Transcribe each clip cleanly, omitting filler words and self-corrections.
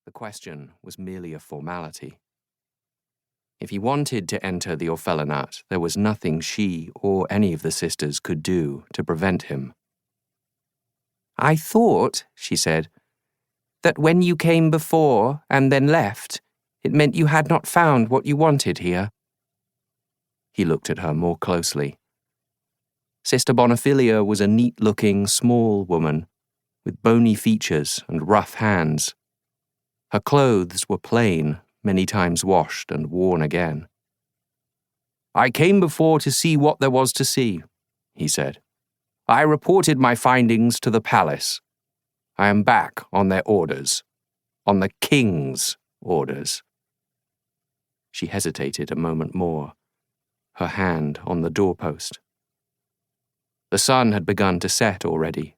The question was merely a formality. If he wanted to enter the orphelinat, there was nothing she or any of the sisters could do to prevent him. "I thought," she said, "that when you came before and then left, it meant you had not found what you wanted here." He looked at her more closely. Sister Bonaphilia was a neat-looking, small woman with bony features and rough hands. Her clothes were plain, many times washed and worn again. "I came before to see what there was to see," he said. "I reported my findings to the palace. I am back on their orders, on the king's orders." She hesitated a moment more, her hand on the doorpost. The sun had begun to set already.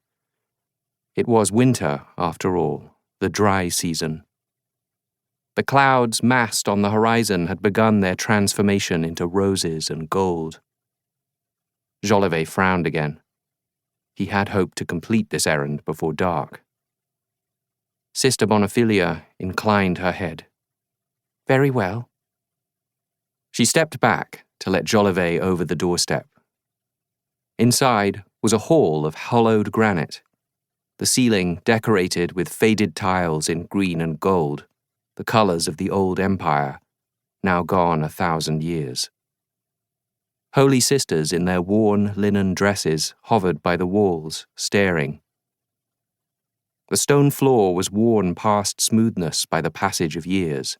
It was winter, after all, the dry season. The clouds massed on the horizon had begun their transformation into roses and gold. Jolivet frowned again. He had hoped to complete this errand before dark. Sister Bonaphilia inclined her head. "Very well." She stepped back to let Jolivet over the doorstep. Inside was a hall of hollowed granite, the ceiling decorated with faded tiles in green and gold, the colors of the old empire, now gone 1,000 years. Holy sisters in their worn linen dresses hovered by the walls, staring. The stone floor was worn past smoothness by the passage of years.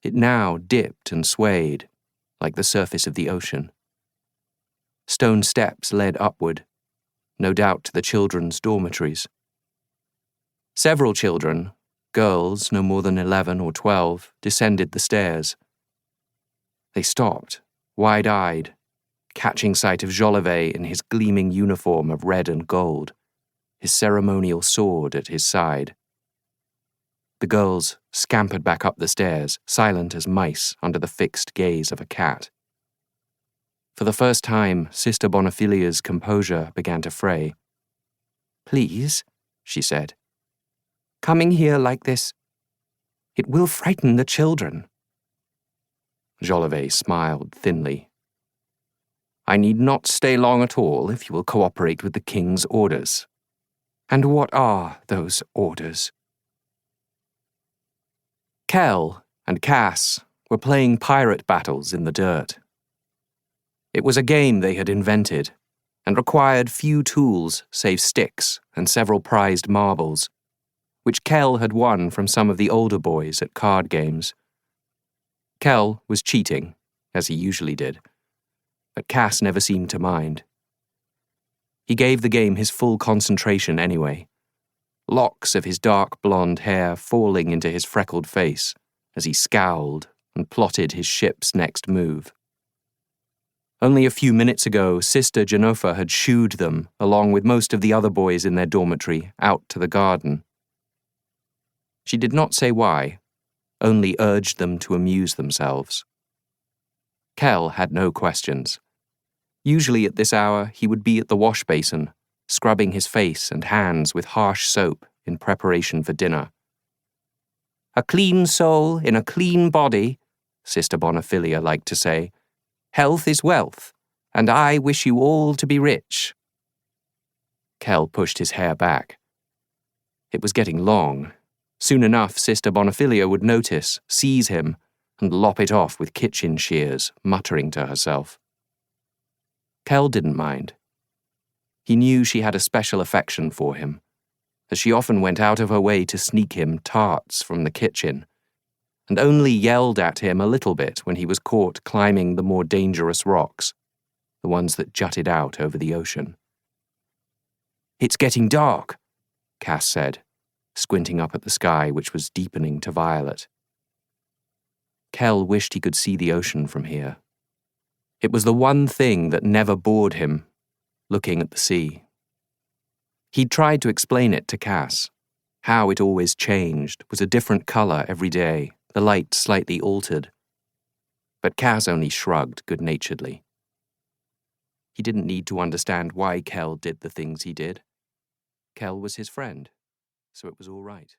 It now dipped and swayed, like the surface of the ocean. Stone steps led upward, no doubt to the children's dormitories. Several children, girls no more than 11 or 12, descended the stairs. They stopped, wide-eyed, catching sight of Jolivet in his gleaming uniform of red and gold, his ceremonial sword at his side. The girls scampered back up the stairs, silent as mice under the fixed gaze of a cat. For the first time, Sister Bonaphilia's composure began to fray. "Please," she said, "coming here like this, it will frighten the children." Jolivet smiled thinly. "I need not stay long at all if you will cooperate with the king's orders." "And what are those orders?" Kell and Cass were playing pirate battles in the dirt. It was a game they had invented, and required few tools save sticks and several prized marbles, which Kell had won from some of the older boys at card games. Kell was cheating, as he usually did, but Cass never seemed to mind. He gave the game his full concentration anyway, locks of his dark blonde hair falling into his freckled face as he scowled and plotted his ship's next move. Only a few minutes ago, Sister Genofa had shooed them, along with most of the other boys in their dormitory, out to the garden. She did not say why, only urged them to amuse themselves. Kell had no questions. Usually at this hour, he would be at the wash basin, scrubbing his face and hands with harsh soap in preparation for dinner. "A clean soul in a clean body," Sister Bonaphilia liked to say. "Health is wealth, and I wish you all to be rich." Kell pushed his hair back. It was getting long. Soon enough, Sister Bonaphilia would notice, seize him, and lop it off with kitchen shears, muttering to herself. Kell didn't mind. He knew she had a special affection for him, as she often went out of her way to sneak him tarts from the kitchen, and only yelled at him a little bit when he was caught climbing the more dangerous rocks, the ones that jutted out over the ocean. "It's getting dark," Cass said, squinting up at the sky which was deepening to violet. Kell wished he could see the ocean from here. It was the one thing that never bored him, looking at the sea. He'd tried to explain it to Cass, how it always changed, was a different color every day, the light slightly altered. But Cass only shrugged good-naturedly. He didn't need to understand why Kell did the things he did. Kell was his friend, so it was all right.